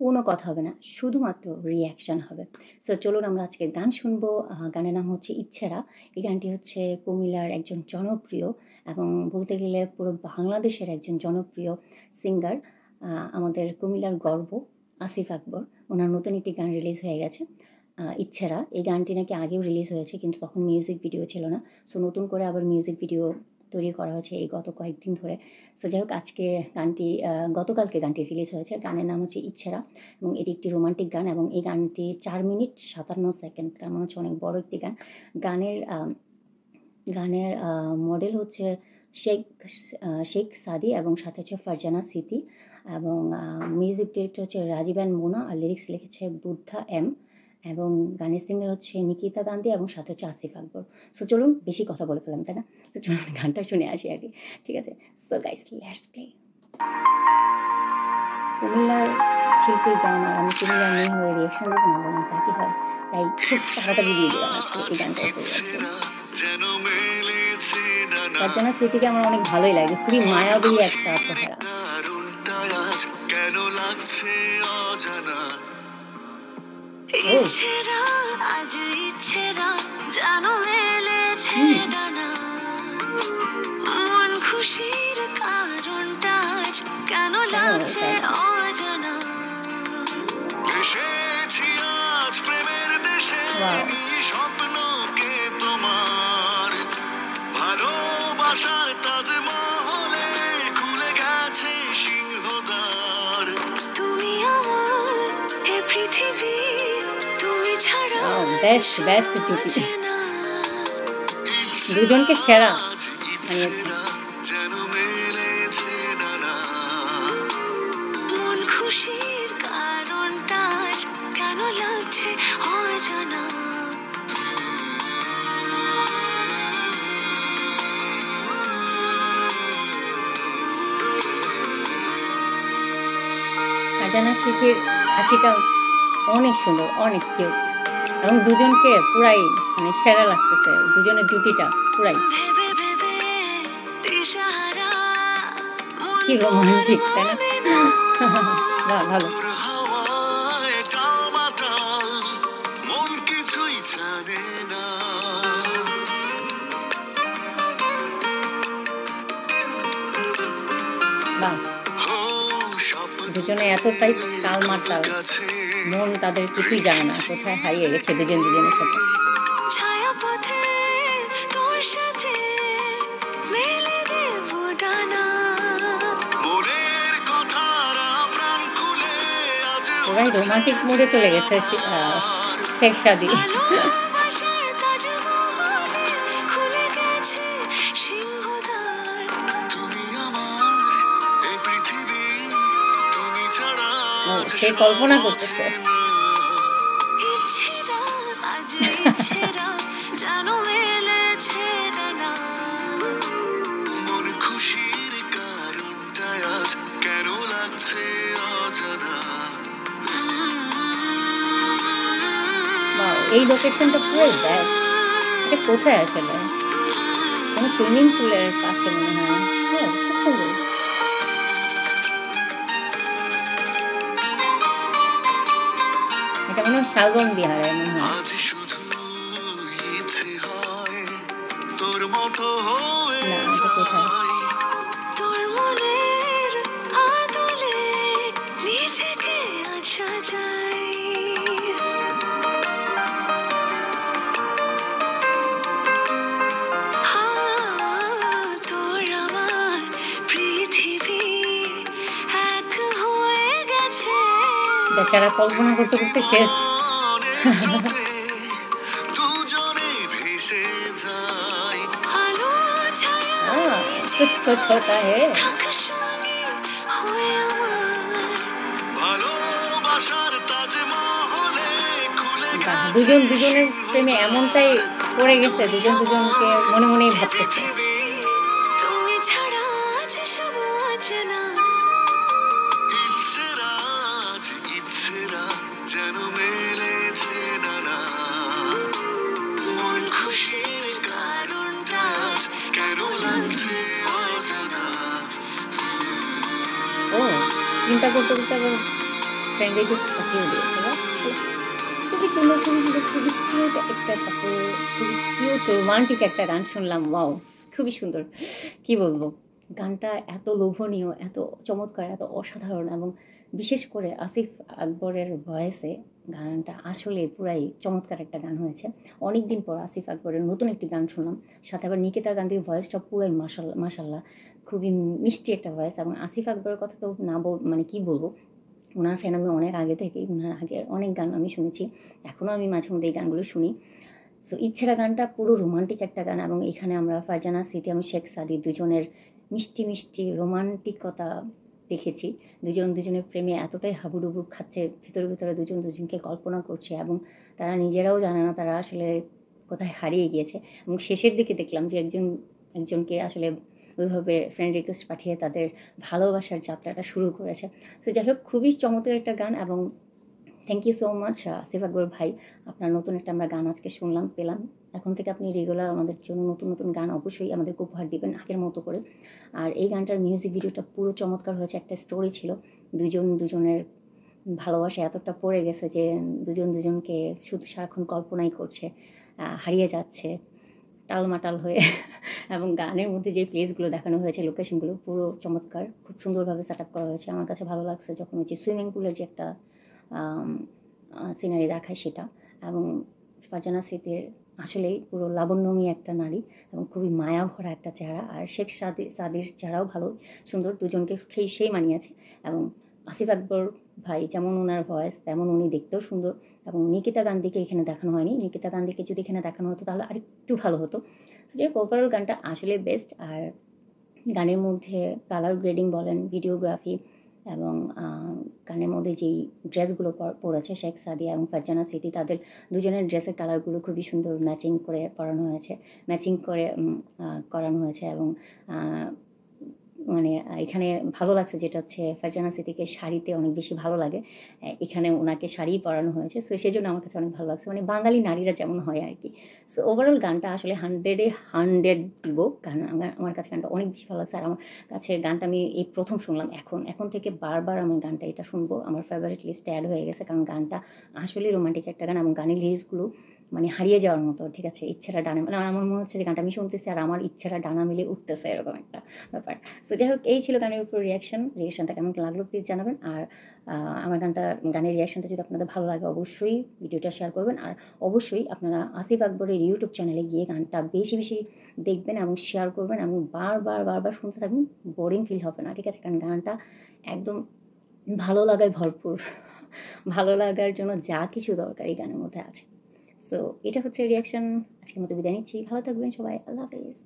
কোনো কথা হবে না, শুধুমাত্র রিঅ্যাকশন হবে। সো চলুন আমরা আজকে গান শুনবো। গানের নাম হচ্ছে ইচ্ছেরা। এই গানটি হচ্ছে কুমিল্লার একজন জনপ্রিয় এবং বলতে গেলে পুরো বাংলাদেশের একজন জনপ্রিয় সিঙ্গার, আমাদের কুমিল্লার গর্ব আসিফ আকবর। ওনার নতুন একটি গান রিলিজ হয়ে গেছে, ইচ্ছেরা। এই গানটি নাকি আগেও রিলিজ হয়েছে, কিন্তু তখন মিউজিক ভিডিও ছিল না। সো নতুন করে আবার মিউজিক ভিডিও তৈরি করা হয়েছে এই গত কয়েকদিন ধরে। সো যাই হোক, আজকে গানটি গতকালকে গানটি রিলিজ হয়েছে। গানের নাম হচ্ছে ইচ্ছেরা এবং এটি একটি রোমান্টিক গান এবং এই গানটি 4 মিনিট 57 সেকেন্ড। তার মানে হচ্ছে অনেক বড় একটি গান। গানের গানের মডেল হচ্ছে শেখ সাদি এবং সাথে হচ্ছে ফারজানা সিতি এবং মিউজিক ডিরেক্টর হচ্ছে রাজীব অ্যান্ড মোনা, আর লিরিক্স লিখেছে বুদ্ধা এম এবং গানের সিঙ্গার হচ্ছে নিকিতা গান্ধী এবং সাথে হচ্ছে আসিফ আকবর। সো চলুন, বেশি কথা বলে ফেলাম তাই না? সো চলুন গানটা শুনে আসি আগে, ঠিক আছে? So guys, let's play. কুমিল্লার শিল্পীর গান আর আমি কুমিল্লার মেয়ে হয়ে রিয়েকশন দেবো না, বললাম তা কি হয়? তাই খুব তাড়াতাড়ি দিয়ে দিলাম আজকে এই গানটা উপরে যাচ্ছে। ফারজানা স্মৃতিকে আমার অনেক ভালোই লাগে, খুবই মায়াবী একটা চেহারা। কেন লাগছে অজানা ইচ্ছেরা, আজ ইচ্ছেরা জানো মেলেছে ডানা, মন খুশির কারণটা আজ কেন লাগছে অজানা, এসেছি আজ প্রেমের দেশে স্বপ্নকে তোমার, ভালোবাসার তাজমহলে খুলে গেছে সিংহদ্বার, তুমি আমার এ পৃথিবী, তুমি ছাড়া বেস্ট বেস্ট জুটি, দুজনকে সেরা বানিয়েছে। মন খুশির কারণটা কেন লাগছে অজানা, ফারজানা স্মৃতির হাসিটা অনেক সুন্দর, অনেক কিউট এবং দুজনকে পুরাই মানে সেরা লাগতেছে, দুজনের জুটিটা পুরাই কি রোমান্টিক, তাই না? ভালো। বাহ, দুজনে এতটাই তাল মাতাল, মন তাদের কিছুই জানে না কোথায় হারিয়ে গেছে দুজন দুজনের সাথে। ওরাই রোমান্টিক মোডে চলে গেছে শেখ সাদি। সে কল্পনা করতেছে। এই লোকেশনটা পুরো বেস্ট। এটা কোথায় আসলে? কোনো সুইমিং পুলের পাশে মনে হয়। খুব সুন্দর। এটা মনে হয় শালবন বিহারে মনে হয়। না, এটা কোথায়? বেচারা কল্পনা করতে করতে শেষ। कुछ कुछ होता है। দুজন দুজনের প্রেমে এমনটাই পড়ে গেছে, দুজন দুজনকে মনে মনেই ভাবতেছে। চিন্তা করতে করতে ফ্রেন্ড রিকোয়েস্ট পাঠিয়ে দিয়েছে। বাহ! খুবই সুন্দর, খুবই সুন্দর, খুবই কিউট একটা কাপল, খুবই কিউট রোমান্টিক একটা গান শুনলাম। ওয়াও! খুবই সুন্দর। কি বলবো? গানটা এত লোভনীয়, এত চমৎকার, এত অসাধারণ এবং বিশেষ করে আসিফ আকবরের ভয়েসে গানটা আসলে পুরাই চমৎকার একটা গান হয়েছে। অনেকদিন পর আসিফ আকবরের নতুন একটি গান শুনলাম। সাথে আবার নিকিতা গান্ধীর ভয়েসটা পুরাই মাশাআল্লাহ খুবই মিষ্টি একটা ভয়েস এবং আসিফ আকবরের কথা তো না মানে কি বলবো? উনার ফ্যান আমি অনেক আগে থেকেই। উনার আগের অনেক গান আমি শুনেছি। এখনও আমি মাঝে মধ্যে এই গানগুলো শুনি। সো ইচ্ছেরা গানটা পুরো রোমান্টিক একটা গান এবং এখানে আমরা ফারজানা সিথি এবং শেখ সাদি দুজনের মিষ্টি, মিষ্টি রোমান্টিকতা দেখেছি। দুজন দুজনের প্রেমে এতটাই হাবুডুবু খাচ্ছে, ভিতরে, ভিতরে দুজন দুজনকে কল্পনা করছে এবং তারা নিজেরাও জানে না তারা আসলে কোথায় হারিয়ে গিয়েছে এবং শেষের দিকে দেখলাম যে একজনকে আসলে ওইভাবে ফ্রেন্ড রিকোয়েস্ট পাঠিয়ে তাদের ভালোবাসার যাত্রাটা শুরু করেছে। সো যাই হোক খুবই চমৎকার একটা গান এবং thank you so much Asif Akbar ভাই। আপনার নতুন একটা আমরা গান আজকে শুনলাম, পেলাম। এখন থেকে আপনি রেগুলার আমাদের জন্য নতুন, নতুন গান অবশ্যই আমাদেরকে উপহার দিবেন আগের মতো করে। আর এই গানটার মিউজিক ভিডিওটা পুরো চমৎকার হয়েছে। একটা স্টোরি ছিল। দুজন দুজনের ভালোবাসা এতটা পড়ে গেছে যে দুজন দুজনকে শুধু সারাক্ষণ কল্পনাই করছে, হারিয়ে যাচ্ছে টালমাটাল হয়ে এবং গানের মধ্যে যে প্লেসগুলো দেখানো হয়েছে, লোকেশনগুলো পুরো চমৎকার। খুব সুন্দরভাবে সেট আপ করা হয়েছে। আমার কাছে ভালো লাগছে যখন ওই যে সুইমিং পুলের যে একটা সিনারি দেখায় সেটা এবং ফারজানা সিথির আসলেই পুরো লাবণ্যময়ী একটা নারী এবং খুবই মায়া ভরা একটা চেহারা। আর শেখ সাদির চেহারাও ভালো সুন্দর, দুজনকে সেই মানিয়েছে এবং আসিফ আকবর ভাই যেমন ওনার ভয়েস তেমন উনি দেখতেও সুন্দর এবং নিকিতা গান্ধীকে এখানে দেখানো হয়নি। নিকিতা গান্ধীকে যদি এখানে দেখানো হতো তাহলে আরেকটু ভালো হতো। যে ওভারঅল গানটা আসলে বেস্ট। আর গানের মধ্যে কালার গ্রেডিং বলেন, ভিডিওগ্রাফি এবং গানের মধ্যে যেই ড্রেসগুলো পরেছে শেখ সাদিয়া এবং ফারজানা সিথি, তাদের দুজনের ড্রেসের কালারগুলো খুবই সুন্দর ম্যাচিং করে পরানো হয়েছে, ম্যাচিং করে করানো হয়েছে এবং মানে এখানে ভালো লাগছে যেটা হচ্ছে ফারজানা সিথিকে শাড়িতে অনেক বেশি ভালো লাগে। এখানে ওনাকে শাড়িই পরানো হয়েছে। সো সেজন্য আমার কাছে অনেক ভালো লাগছে। মানে বাঙালি নারীরা যেমন হয় আরকি। সো ওভারঅল গানটা আসলে 100 এ 100 দিব। গান আমার কাছে গানটা অনেক বেশি ভালো লাগছে। আর আমার কাছে গানটা আমি এই ১ম শুনলাম এখন থেকে বারবার আমি গানটা এটা শুনবো। আমার ফেভারিট লিস্টে এড হয়ে গেছে। কারণ গানটা আসলেই রোমান্টিক একটা গান এবং গানের লিরিক্সগুলো মানে হারিয়ে যাওয়ার মতো। ঠিক আছে? ইচ্ছেরা ডানা মানে আমার মনে হচ্ছে যে গানটা আমি শুনতেছি আর আমার ইচ্ছেরা ডানা মিলে উঠতেছে এরকম একটা ব্যাপার। সো যাই হোক এই ছিল গানের উপর রিয়াকশনটা কেমন লাগলো প্লিজ জানাবেন। আর আমার গানের রিয়াকশনটা যদি আপনাদের ভালো লাগে অবশ্যই ভিডিওটা শেয়ার করবেন। আর অবশ্যই আপনারা আসিফ আকবরের ইউটিউব চ্যানেলে গিয়ে গানটা বেশি বেশি দেখবেন এবং শেয়ার করবেন এবং বারবার শুনতে থাকবেন, বোরিং ফিল হবে না। ঠিক আছে? কারণ গানটা একদম ভালো লাগায় ভরপুর। ভালো লাগার জন্য যা কিছু দরকার এই গানের মধ্যে আছে। সো এটা হচ্ছে রিয়াকশন। আজকের মতো বিদায় নিচ্ছি। ভালো থাকবেন সবাই। আল্লাহ হাফেজ।